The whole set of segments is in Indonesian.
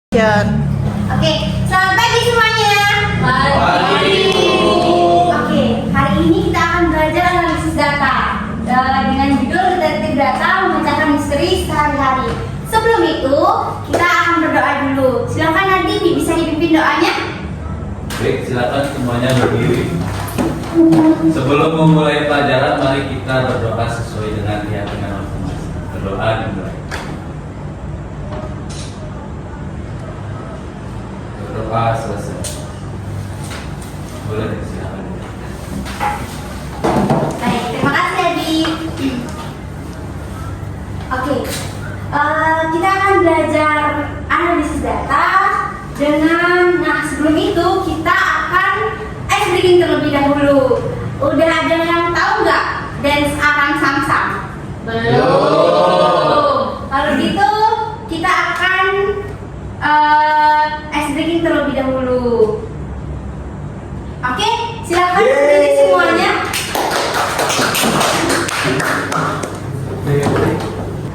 Oke, selamat pagi semuanya. Pagi. Oke, hari ini kita akan belajar analisis data dengan judul detektif data memecahkan misteri sehari-hari. Sebelum itu, kita akan berdoa dulu. Silakan nanti bisa dipimpin doanya. Baik, silakan semuanya berdiri. Sebelum memulai pelajaran, mari kita berdoa sesuai dengan keyakinan masing-masing. Berdoa dimulai. Berdoa selesai. Boleh, silakan. Baik, terima kasih Adi. Oke, kita akan belajar analisis data dengan, sebelum itu kita akan ice breaking terlebih dahulu. Udah ada yang tahu nggak dance akan samsam? Belum. Kalau gitu kita akan ice breaking terlebih dahulu. Oke, silakan berdiri semuanya.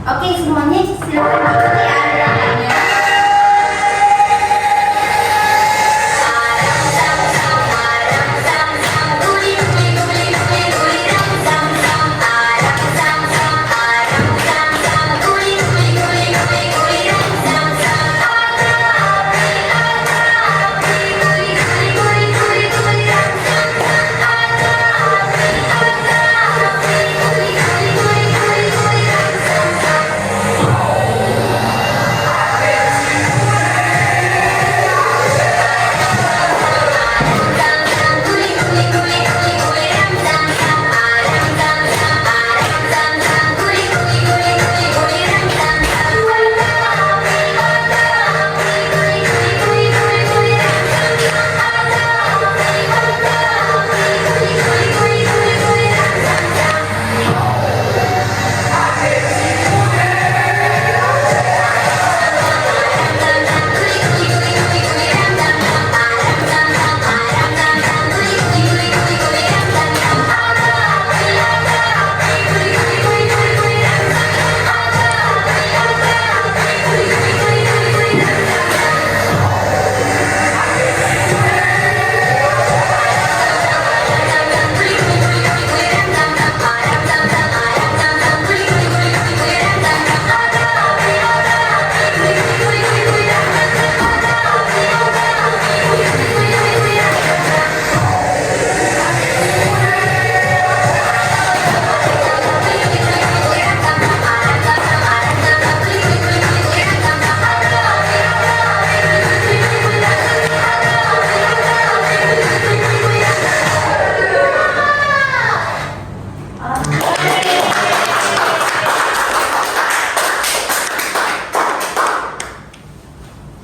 Oke, semuanya silakan ikuti ajarannya.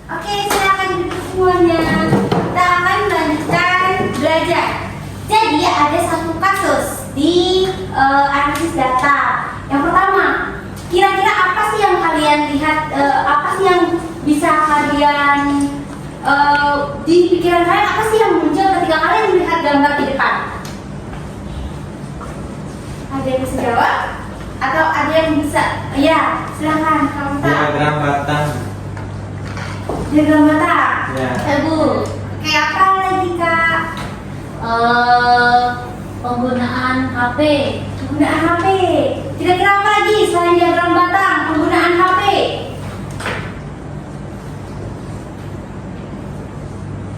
Oke, silakan duduk semuanya. Kita akan melanjutkan belajar. Jadi ada satu kasus di analisis data. Yang pertama, kira-kira apa sih yang kalian lihat? Apa sih yang bisa kalian di pikiran kalian? Apa sih yang muncul ketika kalian melihat gambar di depan? Ada yang bisa jawab? Atau ada yang bisa? Ya, silakan. Kamu tahu? Diagram batang. Diagram mata. Ya. Bu. Kayak apa lagi Kak? Penggunaan HP. Penggunaan HP. Kira-kira apa lagi selain diagram batang? Penggunaan HP.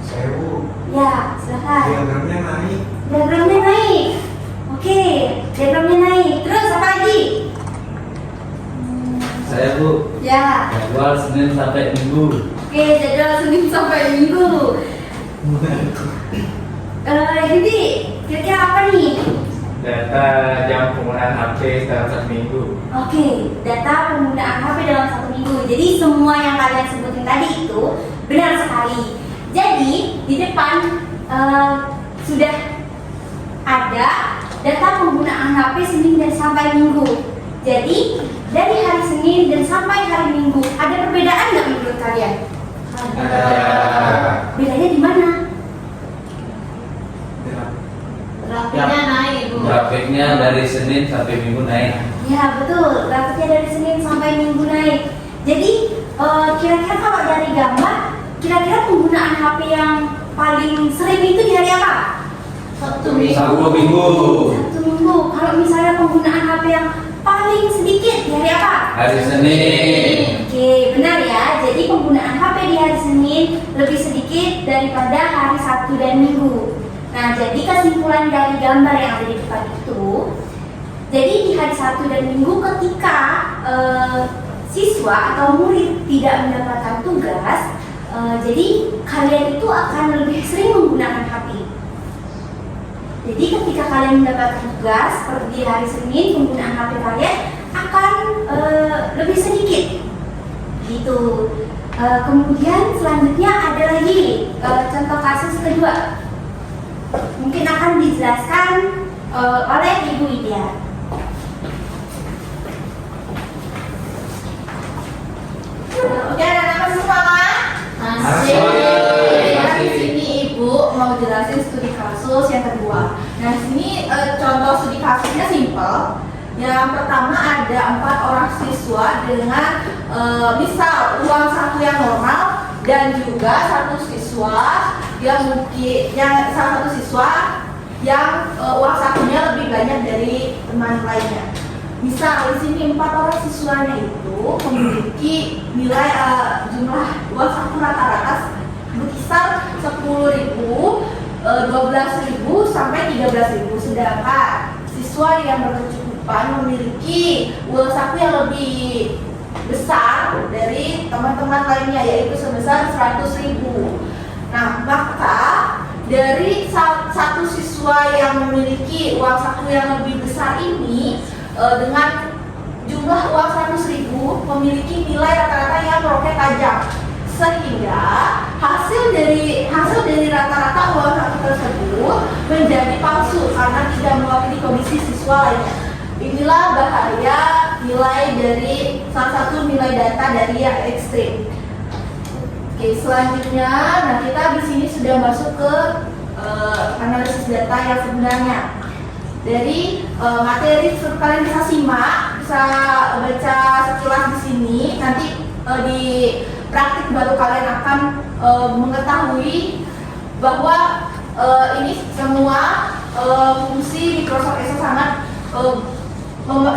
Saya Bu. Ya, silakan. Diagramnya naik. Diagramnya naik. Oke, diagramnya naik. Terus apa lagi? Saya Bu, Ya. jadwal Senin sampai Minggu. Oke, jadwal Senin sampai Minggu. Jadi, kira-kira apa nih? Data jam penggunaan HP dalam satu minggu. Oke, data penggunaan HP dalam satu minggu. Jadi semua yang kalian sebutin tadi itu benar sekali. Jadi di depan sudah ada data penggunaan HP Senin dan sampai Minggu. Jadi dari hari Senin dan sampai hari Minggu ada perbedaan nggak menurut kalian? Ada. Bedanya di mana? Grafiknya naik, Bu. Grafiknya dari Senin sampai Minggu naik. Ya betul, grafiknya dari Senin sampai Minggu naik. Jadi kira-kira kalau dari gambar kira-kira penggunaan HP yang paling sering itu di hari apa? Sabtu Minggu. Sabtu Minggu. Sabtu Minggu. Kalau misalnya penggunaan HP yang paling sedikit di hari apa? Hari Senin. Oke, benar ya. Jadi penggunaan HP di hari Senin lebih sedikit daripada hari Sabtu dan Minggu. Nah, jadi kesimpulan dari gambar yang ada di depan itu, jadi di hari Sabtu dan Minggu ketika siswa atau murid tidak mendapatkan tugas, jadi kalian itu akan lebih sering menggunakan HP. Jadi ketika kalian mendapatkan tugas seperti di hari Senin, penggunaan HP kalian akan lebih sedikit. Gitu. Kemudian selanjutnya ada lagi contoh kasus kedua. Mungkin akan dijelaskan oleh Ibu Idya. Oke, anak-anak semangat. Masih. Nah, di sini Ibu mau jelasin studi kasus yang kedua. Nah, di sini contoh studi kasusnya simpel. Yang pertama ada 4 orang siswa dengan misal uang saku yang normal dan juga satu siswa yang salah satu siswa yang uang sakunya lebih banyak dari teman lainnya. Misal di sini 4 orang siswanya itu memiliki nilai jumlah uang saku rata-rata berkisar 10.000, 12.000 sampai 13.000. Sedangkan siswa yang berkecukupan memiliki uang saku yang lebih besar dari teman-teman lainnya, yaitu sebesar 100.000. Nah, maka dari satu siswa yang memiliki uang saku yang lebih besar ini dengan jumlah uang 100.000 memiliki nilai rata-rata yang meroket tajam, sehingga hasil dari rata-rata uang saku tersebut menjadi palsu karena tidak mewakili kondisi siswa lainnya. Inilah bahaya nilai dari salah satu nilai data dari yang ekstrim. Oke, selanjutnya, nah kita di sini sudah masuk ke analisis data yang sebenarnya. Dari materi kalian bisa simak, bisa baca sekilas di sini. Nanti di praktik baru kalian akan mengetahui bahwa ini semua fungsi Microsoft Excel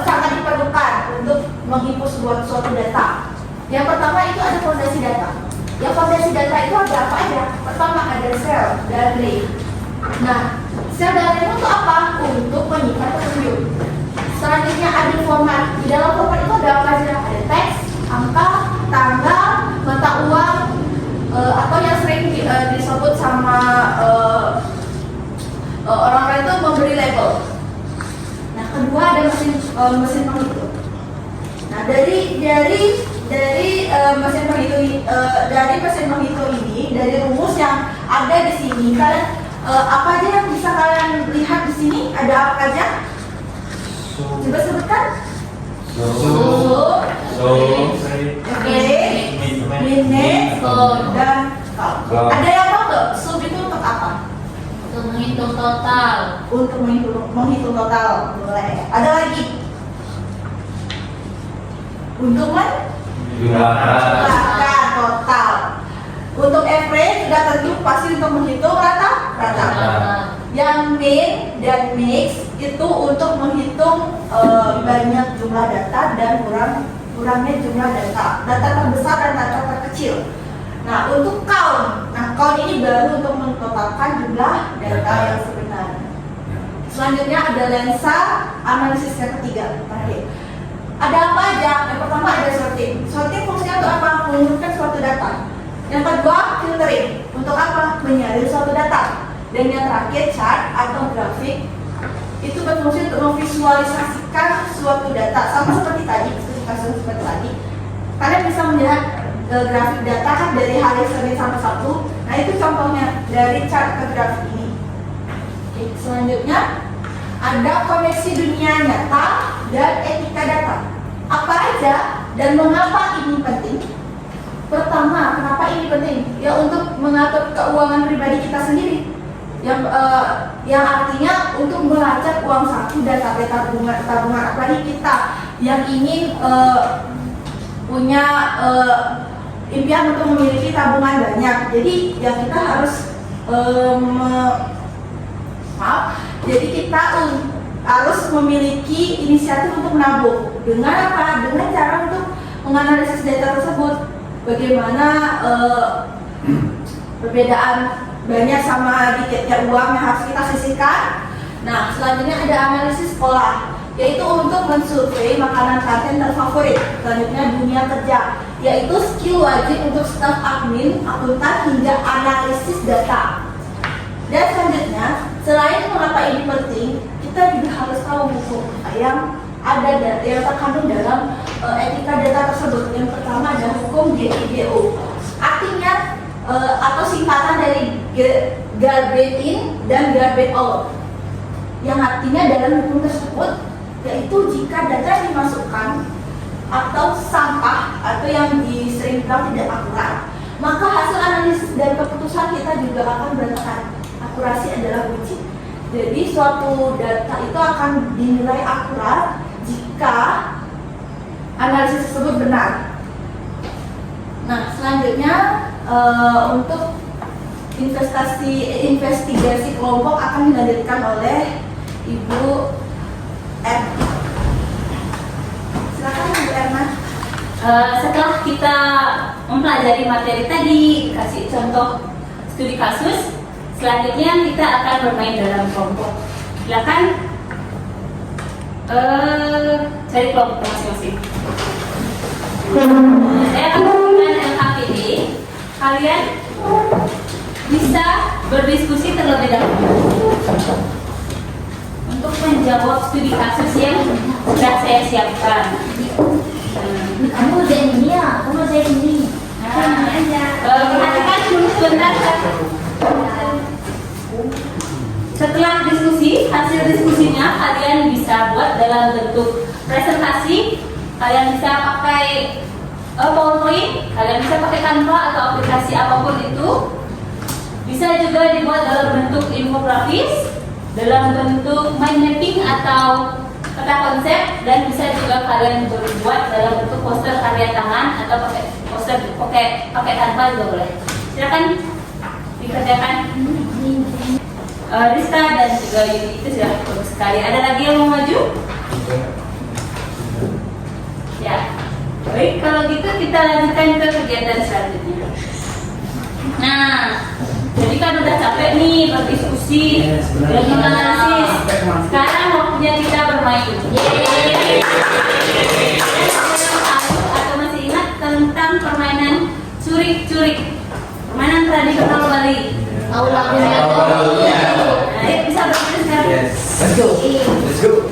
sangat diperlukan untuk menginput suatu data. Yang pertama itu ada fondasi data. Yang fondasi data itu ada apa aja? Pertama ada sel dan array. Nah, sel dan array itu apa? Untuk menyimpan petunjuk. Selanjutnya ada format. Di dalam format itu ada apa aja? Ada teks, angka, tanggal, mata uang, atau yang sering disebut sama orang-orang itu memberi label. Nah, kedua ada mesin penghitung. Nah, dari mesin penghitung ini, dari rumus yang ada di sini, kalian apa aja yang bisa kalian lihat di sini? Ada apa aja? Coba sebutkan. Minute, dan kal. Ada yang tahu nggak? Sub itu untuk apa? Untuk menghitung total. Untuk menghitung total. Boleh. Ada lagi? Untuk menjumlahkan total. Untuk average sudah tentu pasti untuk menghitung rata-rata. Yang min dan mix itu untuk menghitung banyak jumlah data dan kurangnya jumlah data terbesar dan data terkecil. Nah, untuk count, count ini baru untuk mentotalkan jumlah data yang sebenarnya. Selanjutnya ada lensa analisis yang ketiga. Terakhir, ada apa aja? Yang pertama ada sorting. Sorting fungsinya untuk apa? Mengumpulkan suatu data. Yang kedua, filtering. Untuk apa? Menyaring suatu data. Dan yang terakhir, chart atau grafik. Itu berfungsi untuk memvisualisasikan suatu data. Sama seperti tadi, kasus seperti tadi. Kalian bisa melihat grafik data kan dari hari Senin sampai Sabtu. Nah, itu contohnya dari chart ke grafik ini. Oke, selanjutnya ada koneksi dunia nyata dan etika data. Apa aja dan mengapa ini penting? Pertama, kenapa ini penting? Ya, untuk mengatur keuangan pribadi kita sendiri. Yang artinya untuk melacak uang saku dan tabungan apalagi kita yang ingin punya impian untuk memiliki tabungan banyak. Jadi ya kita harus jadi kita harus memiliki inisiatif untuk menabung. Dengan apa? Dengan cara untuk menganalisis data tersebut. Bagaimana perbedaan banyak sama dikitnya uang yang harus kita sisihkan. Nah, selanjutnya ada analisis sekolah, yaitu untuk mensurvei makanan kantin terfavorit. Selanjutnya dunia kerja, yaitu skill wajib untuk staf admin, akuntan hingga analisis data. Dan selanjutnya, selain mengapa ini penting, kita juga harus tahu hukum yang ada yang terkandung dalam etika data tersebut. Yang pertama adalah hukum GIDO, artinya atau singkatan dari garbage in dan garbage out, yang artinya dalam hukum tersebut yaitu jika data yang dimasukkan atau sampah atau yang sering bilang tidak akurat, maka hasil analisis dan keputusan kita juga akan berantakan. Akurasi adalah kunci. Jadi suatu data itu akan dinilai akurat jika analisis tersebut benar. Nah, selanjutnya untuk investigasi kelompok akan dilanjutkan oleh Ibu Erna. Silakan Ibu Erna. Setelah kita mempelajari materi tadi, kasih contoh studi kasus, selanjutnya kita akan bermain dalam kelompok. Silakan cari kelompok masing-masing. Saya akan memberikan LKPD. Kalian bisa berdiskusi terlebih dahulu untuk menjawab studi kasus yang sudah saya siapkan. Kamu kerjain ini ya, kamu kerjain ini. Perhatikan dulu sebentar. Setelah diskusi, hasil diskusinya kalian bisa buat dalam bentuk presentasi. Kalian bisa pakai PowerPoint, kalian bisa pakai Canva atau aplikasi apapun itu. Bisa juga dibuat dalam bentuk infografis, dalam bentuk mind mapping atau peta konsep, dan bisa juga kalian buat dalam bentuk poster karya tangan atau pakai poster pakai Canva juga boleh. Silakan dikerjakan. Rizka dan juga Yudi itu sudah bagus sekali. Ada lagi yang mau maju? Ya. Baik, kalau gitu kita lanjutkan ke kegiatan selanjutnya. Nah, jadi kan udah capek nih berdiskusi dan menganalisis. Sekarang waktunya kita bermain. Yeay. Atau masih ingat tentang permainan curik-curik? Permainan tradisional Bali. Ayo bisa bermain sekarang. Yes. Let's go. Let's go.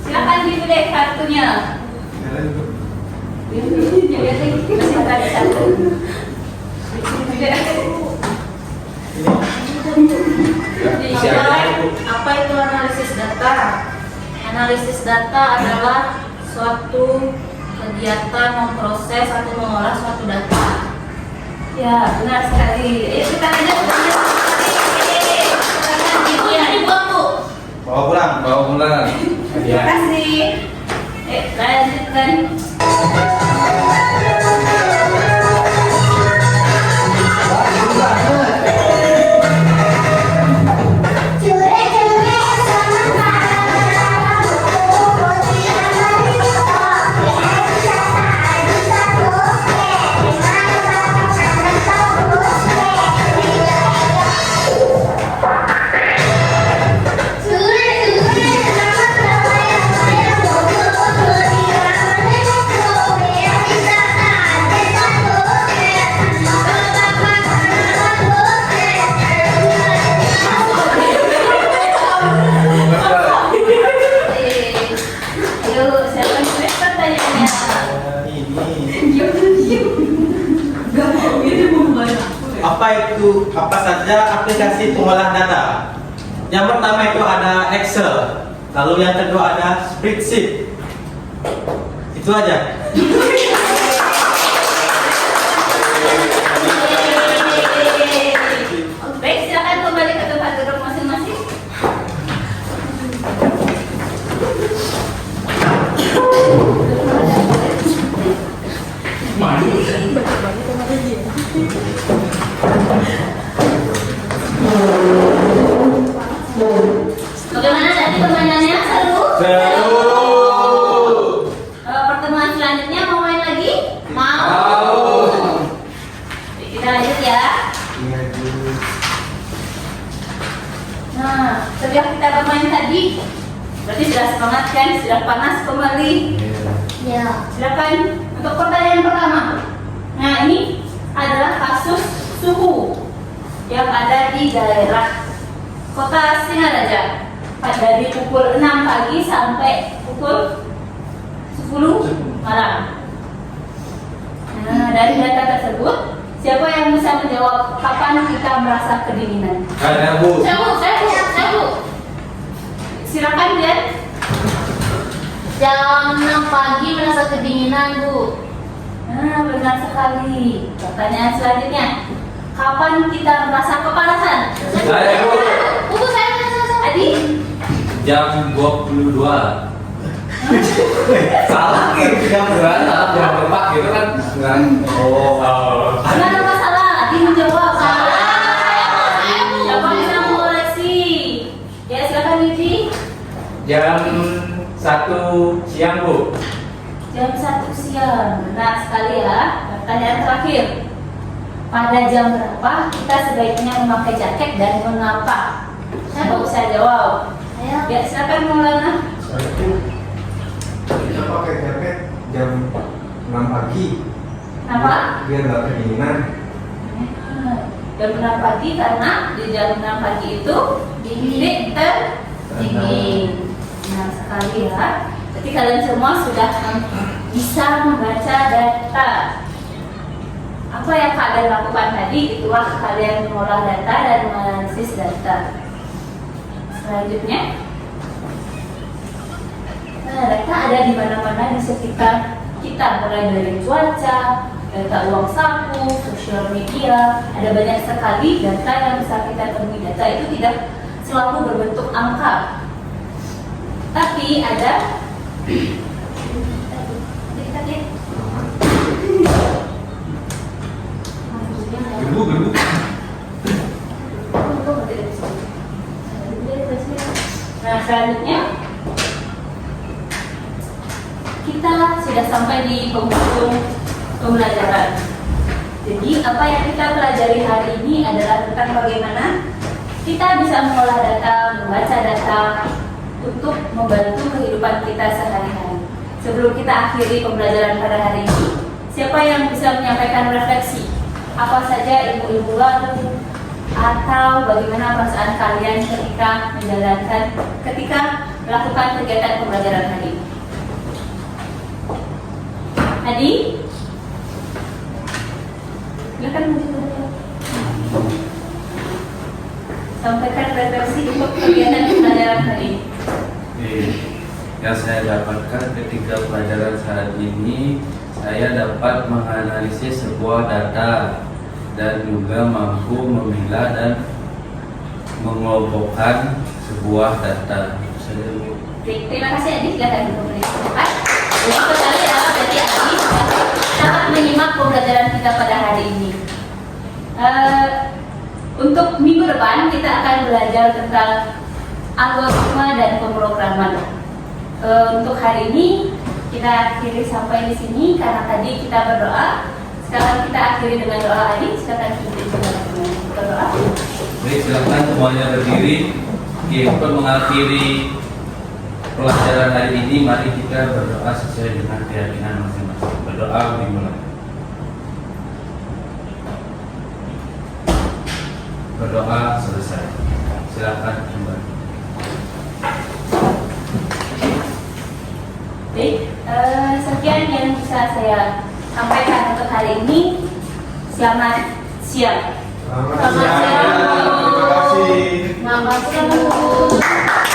Silakan dipilih kartunya. Apa itu analisis data? Analisis data adalah suatu kegiatan memproses atau mengolah suatu data. Ya, benar sekali. Kita lihat Bawa pulang. Bawa pulang. Terima kasih. Lanjutkan. apa saja aplikasi pengolah data. Yang pertama itu ada Excel, lalu yang kedua ada spreadsheet. Itu aja. Baik, silakan kembali ke tempat duduk masing-masing. Bagaimana tadi permainannya? Seru? Pertemuan selanjutnya mau main lagi? Mau. Kita lanjut ya. Nah, setelah kita bermain tadi, berarti sudah semangat kan? Sudah panas kembali. Ya. Silakan untuk pertanyaan pertama. Nah, ini adalah kasus suhu yang ada di daerah Kota Singaraja dari pukul 6 pagi sampai pukul 10 malam. Nah, dari data tersebut, siapa yang bisa menjawab kapan kita merasa kedinginan? Ada Bu. Saya bu. Silakan Dian. Jam 6 pagi merasa kedinginan, Bu. Nah, benar sekali. Pertanyaan selanjutnya, kapan kita merasa kepanasan? Saya Bu. Buku saya. Adi? Jam 22. Salah gitu jam berapa? Salah jam berapa gitu kan? Oh. Benar apa salah? Adi menjawab salah. Saya, Bu. Siapa bisa mengoreksi? Ya, silakan Widi. Jam 1 siang, Bu. Jam 1 siang. Benar sekali ya. Pertanyaan terakhir. Pada jam berapa kita sebaiknya memakai jaket dan mengapa? Siapa bisa jawab? Saya. Ya, silakan Maulana. Kita pakai jaket jam 6 pagi Kenapa? biar nggak kedinginan. Jam 6 pagi karena di jam 6 pagi itu dingin dingin. Benar sekali ya. Jadi kalian semua sudah bisa membaca data. Apa yang kalian lakukan tadi itulah kalian mengolah data dan menganalisis data. Selanjutnya, nah, data ada di mana-mana di sekitar kita, mulai dari cuaca, data uang saku, sosial media, ada banyak sekali data yang bisa kita temui. Data itu tidak selalu berbentuk angka, tapi ada Gebu. Nah, selanjutnya kita sudah sampai di penghujung pembelajaran. Jadi apa yang kita pelajari hari ini adalah tentang bagaimana kita bisa mengolah data, membaca data untuk membantu kehidupan kita sehari-hari. Sebelum kita akhiri pembelajaran pada hari ini, siapa yang bisa menyampaikan refleksi? Apa saja ilmu-ilmu baru atau bagaimana perasaan kalian ketika melakukan kegiatan pembelajaran hari ini? Adi, silakan maju ke depan. Sampaikan refleksi untuk kegiatan pembelajaran hari ini. Yang saya dapatkan ketika pelajaran saat ini, saya dapat menganalisis sebuah data dan juga mampu memilah dan mengelompokkan sebuah data. Baik, terima kasih Adi, silakan kembali ke depan. Yang sekali adalah berarti Adi sangat menyimak pembelajaran kita pada hari ini. Untuk minggu depan kita akan belajar tentang algoritma dan pemrograman. Untuk hari ini kita akhiri sampai di sini karena tadi kita berdoa. Sekarang kita akhiri dengan doa Adi. Silakan kita berdoa. Baik, silakan semuanya berdiri. Untuk mengakhiri pelajaran hari ini, mari kita berdoa sesuai dengan keyakinan masing-masing. Berdoa dimulai. Berdoa selesai. Silakan kembali. Baik, sekian yang bisa saya sampaikan untuk hari ini. Selamat siang. Selamat Selamat siang. siang, Bu. Terima kasih. Terima kasih, Bu.